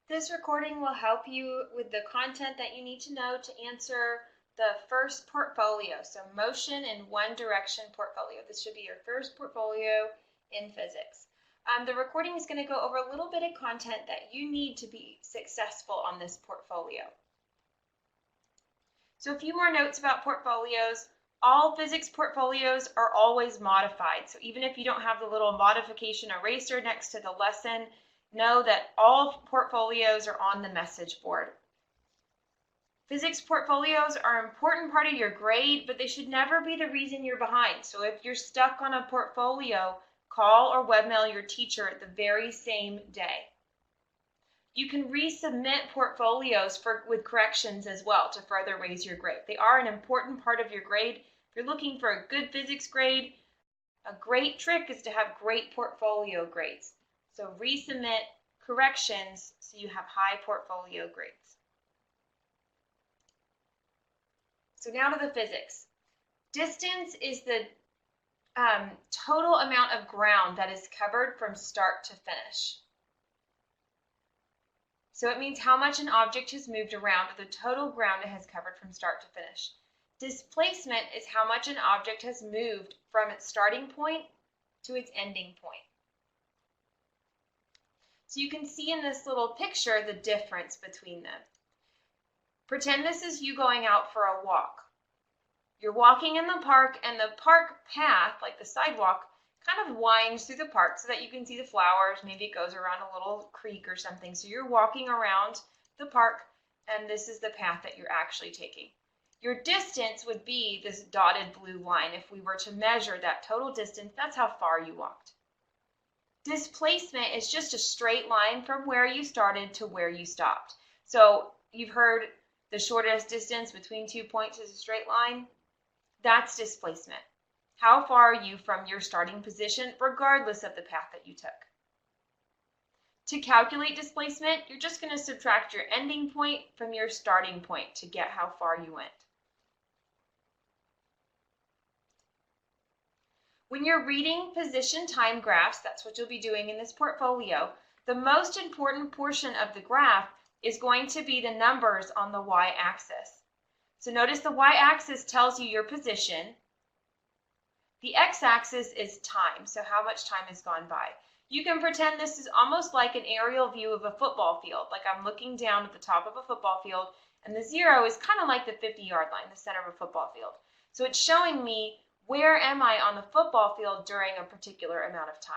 This recording will help you with the content that you need to know to answer the first portfolio. So motion in one direction portfolio. This should be your first portfolio in physics. The recording is going to go over a little bit of content that you need to be successful on this portfolio. So a few more notes about portfolios. All physics portfolios are always modified. So even if you don't have the little modification eraser next to the lesson, know that all portfolios are on the message board. Physics portfolios are an important part of your grade, but they should never be the reason you're behind. So if you're stuck on a portfolio, call or webmail your teacher the very same day. You can resubmit portfolios with corrections as well to further raise your grade. They are an important part of your grade. If you're looking for a good physics grade, a great trick is to have great portfolio grades. So resubmit corrections so you have high portfolio grades. So now to the physics. Distance is the total amount of ground that is covered from start to finish. So it means how much an object has moved around, or the total ground it has covered from start to finish. Displacement is how much an object has moved from its starting point to its ending point. So you can see in this little picture the difference between them. Pretend this is you going out for a walk. You're walking in the park, and the park path, like the sidewalk, kind of winds through the park so that you can see the flowers. Maybe it goes around a little creek or something. So you're walking around the park, and this is the path that you're actually taking. Your distance would be this dotted blue line. If we were to measure that total distance, that's how far you walked. Displacement is just a straight line from where you started to where you stopped. So you've heard the shortest distance between 2 points is a straight line. That's displacement. How far are you from your starting position, regardless of the path that you took? To calculate displacement, you're just going to subtract your ending point from your starting point to get how far you went. When you're reading position time graphs, that's what you'll be doing in this portfolio, the most important portion of the graph is going to be the numbers on the y-axis. So notice the y-axis tells you your position. The x-axis is time, so how much time has gone by. You can pretend this is almost like an aerial view of a football field, like I'm looking down at the top of a football field, and the 0 is kind of like the 50-yard line, the center of a football field. So it's showing me where am I on the football field during a particular amount of time.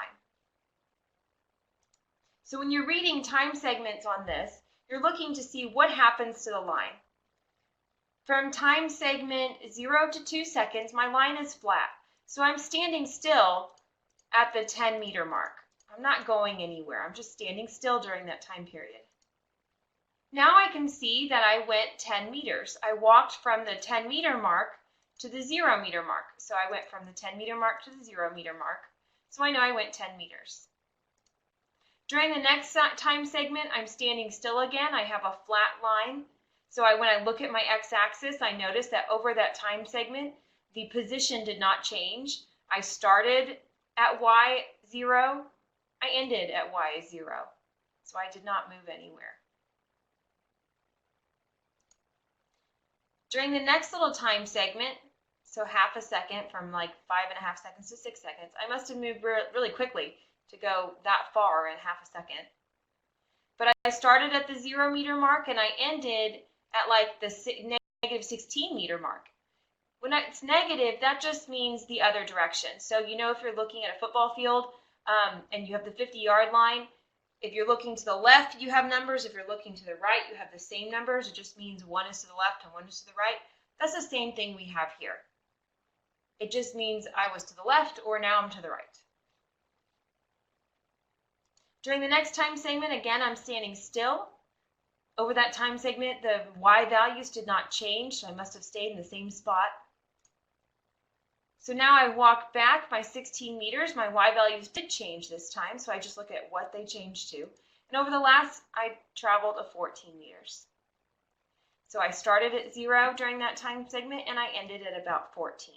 So when you're reading time segments on this, you're looking to see what happens to the line. From time segment 0 to 2 seconds, my line is flat. So I'm standing still at the 10-meter mark. I'm not going anywhere. I'm just standing still during that time period. Now I can see that I went 10 meters. I walked from the 10-meter mark to the 0-meter mark. So I went from the 10-meter mark to the 0-meter mark. So I know I went 10 meters. During the next time segment, I'm standing still again. I have a flat line. So when I look at my x-axis, I notice that over that time segment, the position did not change. I started at y0. I ended at y0. So I did not move anywhere. During the next little time segment, so half a second, from like 5.5 seconds to 6 seconds, I must have moved really quickly to go that far in half a second. But I started at the 0-meter mark, and I ended at like the negative 16-meter mark. When it's negative, that just means the other direction. So you know, if you're looking at a football field and you have the 50-yard line, if you're looking to the left, you have numbers. If you're looking to the right, you have the same numbers. It just means one is to the left and one is to the right. That's the same thing we have here. It just means I was to the left, or now I'm to the right. During the next time segment, again, I'm standing still. Over that time segment, the y values did not change, so I must have stayed in the same spot. So now I walk back my 16 meters. My y values did change this time, so I just look at what they changed to. And over the last, I traveled 14 meters. So I started at 0 during that time segment, and I ended at about 14.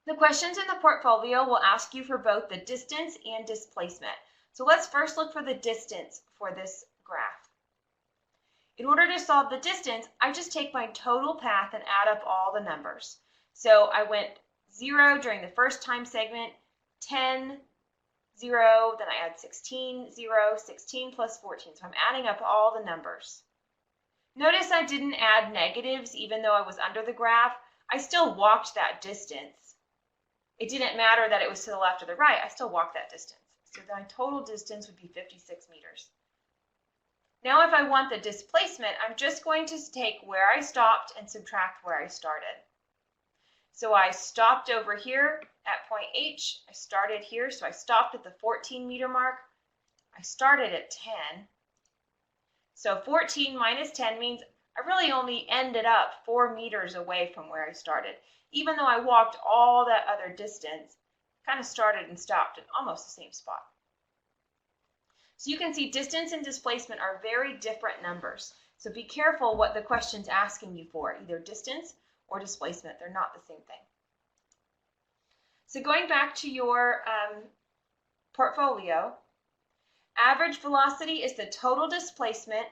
The questions in the portfolio will ask you for both the distance and displacement. So let's first look for the distance for this graph. In order to solve the distance, I just take my total path and add up all the numbers. So I went 0 during the first time segment, 10, 0, then I add 16, 0, 16 plus 14. So I'm adding up all the numbers. Notice I didn't add negatives even though I was under the graph. I still walked that distance. It didn't matter that it was to the left or the right. I still walked that distance. So my total distance would be 56 meters. Now if I want the displacement, I'm just going to take where I stopped and subtract where I started. So I stopped over here at point H. I started here, so I stopped at the 14 meter mark. I started at 10. So 14 minus 10 means I really only ended up 4 meters away from where I started. Even though I walked all that other distance, kind of started and stopped in almost the same spot. So you can see distance and displacement are very different numbers. So be careful what the question's asking you for, either distance or displacement. They're not the same thing. So going back to your portfolio, average velocity is the total displacement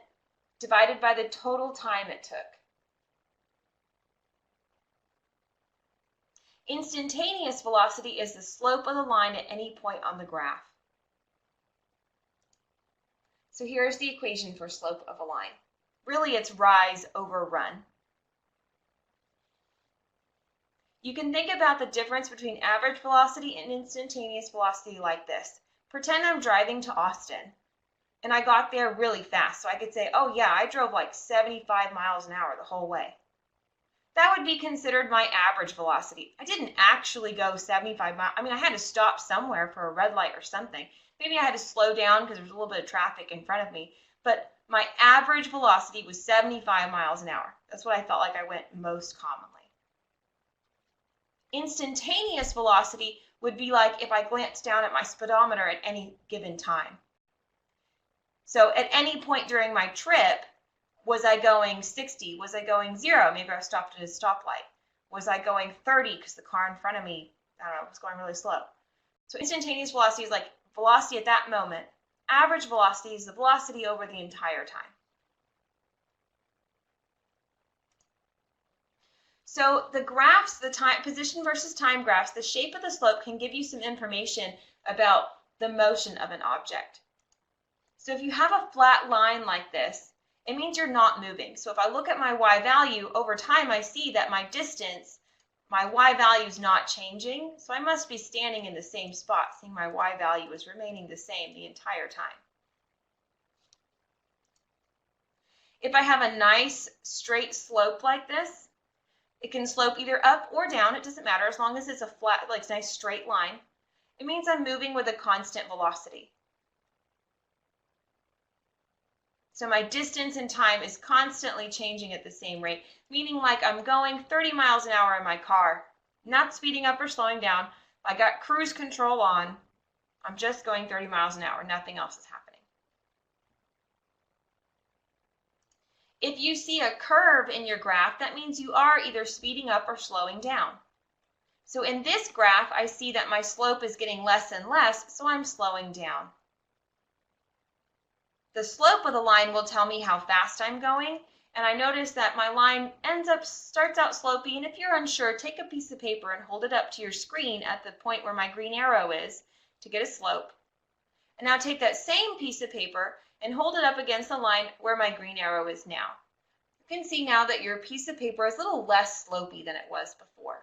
divided by the total time it took. Instantaneous velocity is the slope of the line at any point on the graph. So here's the equation for slope of a line. Really, it's rise over run. You can think about the difference between average velocity and instantaneous velocity like this. Pretend I'm driving to Austin, and I got there really fast, so I could say, oh yeah, I drove like 75 miles an hour the whole way. That would be considered my average velocity. I didn't actually go 75 miles. I mean, I had to stop somewhere for a red light or something. Maybe I had to slow down because there was a little bit of traffic in front of me, but my average velocity was 75 miles an hour. That's what I felt like I went most commonly. Instantaneous velocity would be like if I glanced down at my speedometer at any given time. So at any point during my trip, was I going 60? Was I going 0? Maybe I stopped at a stoplight. Was I going 30 because the car in front of me, I don't know, was going really slow? So instantaneous velocity is like velocity at that moment. Average velocity is the velocity over the entire time. So the graphs, the time, position versus time graphs, the shape of the slope can give you some information about the motion of an object. So if you have a flat line like this, it means you're not moving. So if I look at my y value, over time I see that my distance, my y value is not changing, so I must be standing in the same spot, seeing my y value is remaining the same the entire time. If I have a nice straight slope like this, it can slope either up or down, it doesn't matter, as long as it's a flat, like nice straight line. It means I'm moving with a constant velocity. So my distance and time is constantly changing at the same rate, meaning like I'm going 30 miles an hour in my car, not speeding up or slowing down. I got cruise control on. I'm just going 30 miles an hour. Nothing else is happening. If you see a curve in your graph, that means you are either speeding up or slowing down. So in this graph, I see that my slope is getting less and less, so I'm slowing down. The slope of the line will tell me how fast I'm going, and I notice that my line starts out slopey, and if you're unsure, take a piece of paper and hold it up to your screen at the point where my green arrow is to get a slope. And now take that same piece of paper and hold it up against the line where my green arrow is now. You can see now that your piece of paper is a little less slopey than it was before.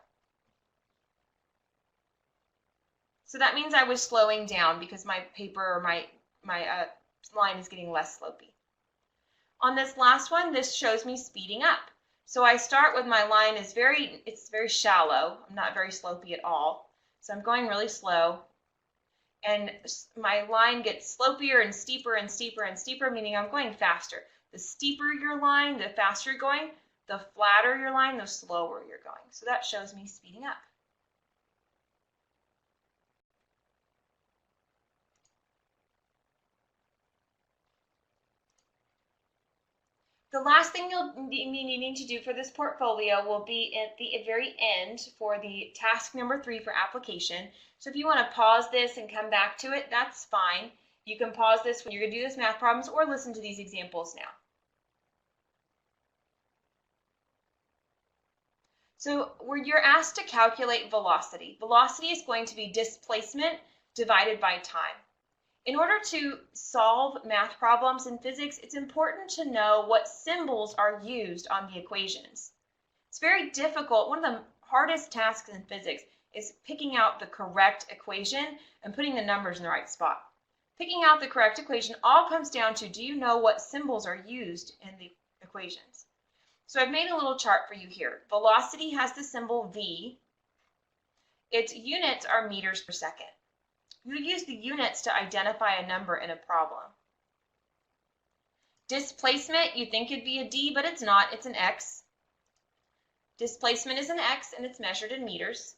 So that means I was slowing down because my paper or my line is getting less slopey. On this last one, this shows me speeding up. So I start with my line it's very shallow. I'm not very slopey at all. So I'm going really slow. And my line gets slopier and steeper and steeper and steeper, meaning I'm going faster. The steeper your line, the faster you're going. The flatter your line, the slower you're going. So that shows me speeding up. The last thing you'll be needing to do for this portfolio will be at the very end for the task number 3 for application. So if you want to pause this and come back to it, that's fine. You can pause this when you're going to do this math problems or listen to these examples now. So where you're asked to calculate velocity, velocity is going to be displacement divided by time. In order to solve math problems in physics, it's important to know what symbols are used on the equations. It's very difficult. One of the hardest tasks in physics is picking out the correct equation and putting the numbers in the right spot. Picking out the correct equation all comes down to, do you know what symbols are used in the equations? So I've made a little chart for you here. Velocity has the symbol V. Its units are meters per second. You use the units to identify a number in a problem. Displacement, you think it'd be a D, but it's not. It's an X. Displacement is an X, and it's measured in meters.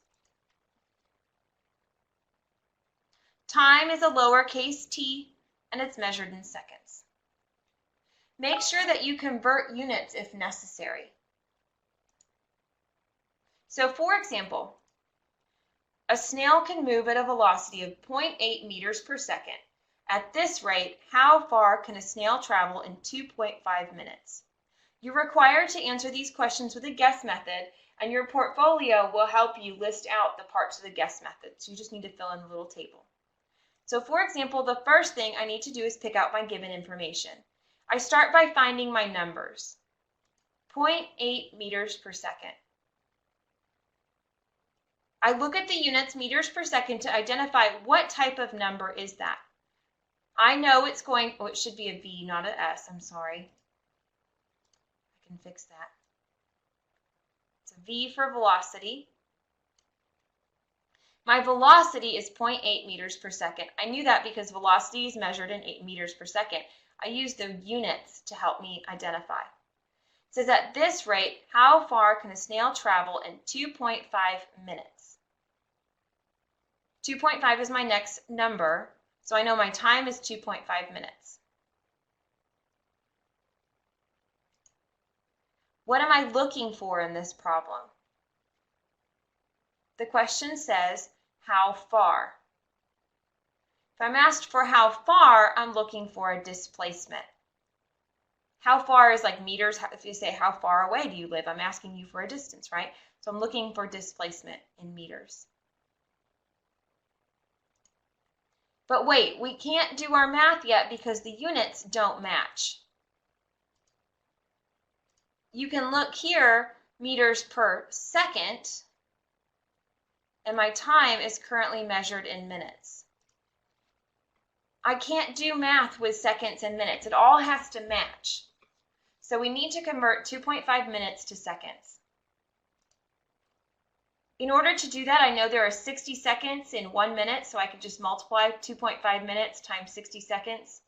Time is a lowercase t, and it's measured in seconds. Make sure that you convert units if necessary. So for example, a snail can move at a velocity of 0.8 meters per second. At this rate, how far can a snail travel in 2.5 minutes? You're required to answer these questions with a guess method, and your portfolio will help you list out the parts of the guess method. So you just need to fill in the little table. So for example, the first thing I need to do is pick out my given information. I start by finding my numbers. 0.8 meters per second. I look at the units meters per second to identify what type of number is that. I know it's going, oh, it should be a V, not an S, I'm sorry. I can fix that. It's a V for velocity. My velocity is 0.8 meters per second. I knew that because velocity is measured in 8 meters per second. I used the units to help me identify. It says at this rate, how far can a snail travel in 2.5 minutes? 2.5 is my next number, so I know my time is 2.5 minutes. What am I looking for in this problem? The question says, how far? If I'm asked for how far, I'm looking for a displacement. How far is like meters. If you say, how far away do you live? I'm asking you for a distance, right? So I'm looking for displacement in meters. But wait, we can't do our math yet because the units don't match. You can look here, meters per second, and my time is currently measured in minutes. I can't do math with seconds and minutes. It all has to match. So we need to convert 2.5 minutes to seconds. In order to do that, I know there are 60 seconds in 1 minute, so I could just multiply 2.5 minutes times 60 seconds.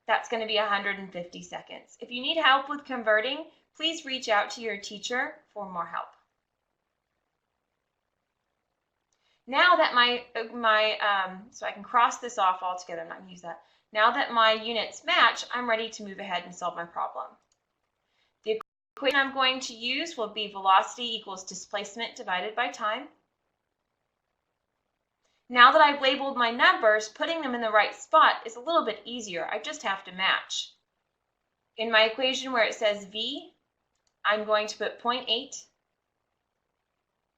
That's going to be 150 seconds. If you need help with converting, please reach out to your teacher for more help. Now that so I can cross this off altogether, I'm not going to use that. Now that my units match, I'm ready to move ahead and solve my problem. The equation I'm going to use will be velocity equals displacement divided by time. Now that I've labeled my numbers, putting them in the right spot is a little bit easier. I just have to match. In my equation where it says V, I'm going to put 0.8.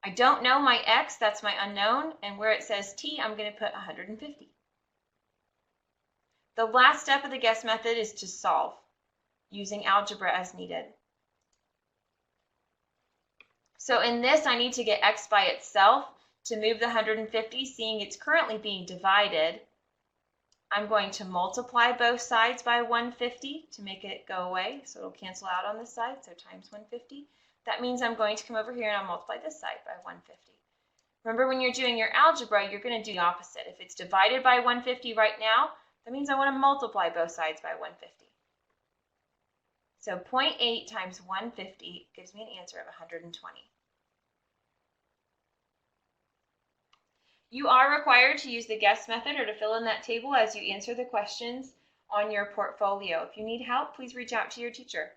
I don't know my X, that's my unknown, and where it says T, I'm going to put 150. The last step of the guess method is to solve using algebra as needed. So in this, I need to get X by itself. To move the 150, seeing it's currently being divided, I'm going to multiply both sides by 150 to make it go away, so it'll cancel out on this side, so times 150. That means I'm going to come over here and I'll multiply this side by 150. Remember, when you're doing your algebra, you're going to do the opposite. If it's divided by 150 right now, that means I want to multiply both sides by 150. So 0.8 times 150 gives me an answer of 120. You are required to use the guess method or to fill in that table as you answer the questions on your portfolio. If you need help, please reach out to your teacher.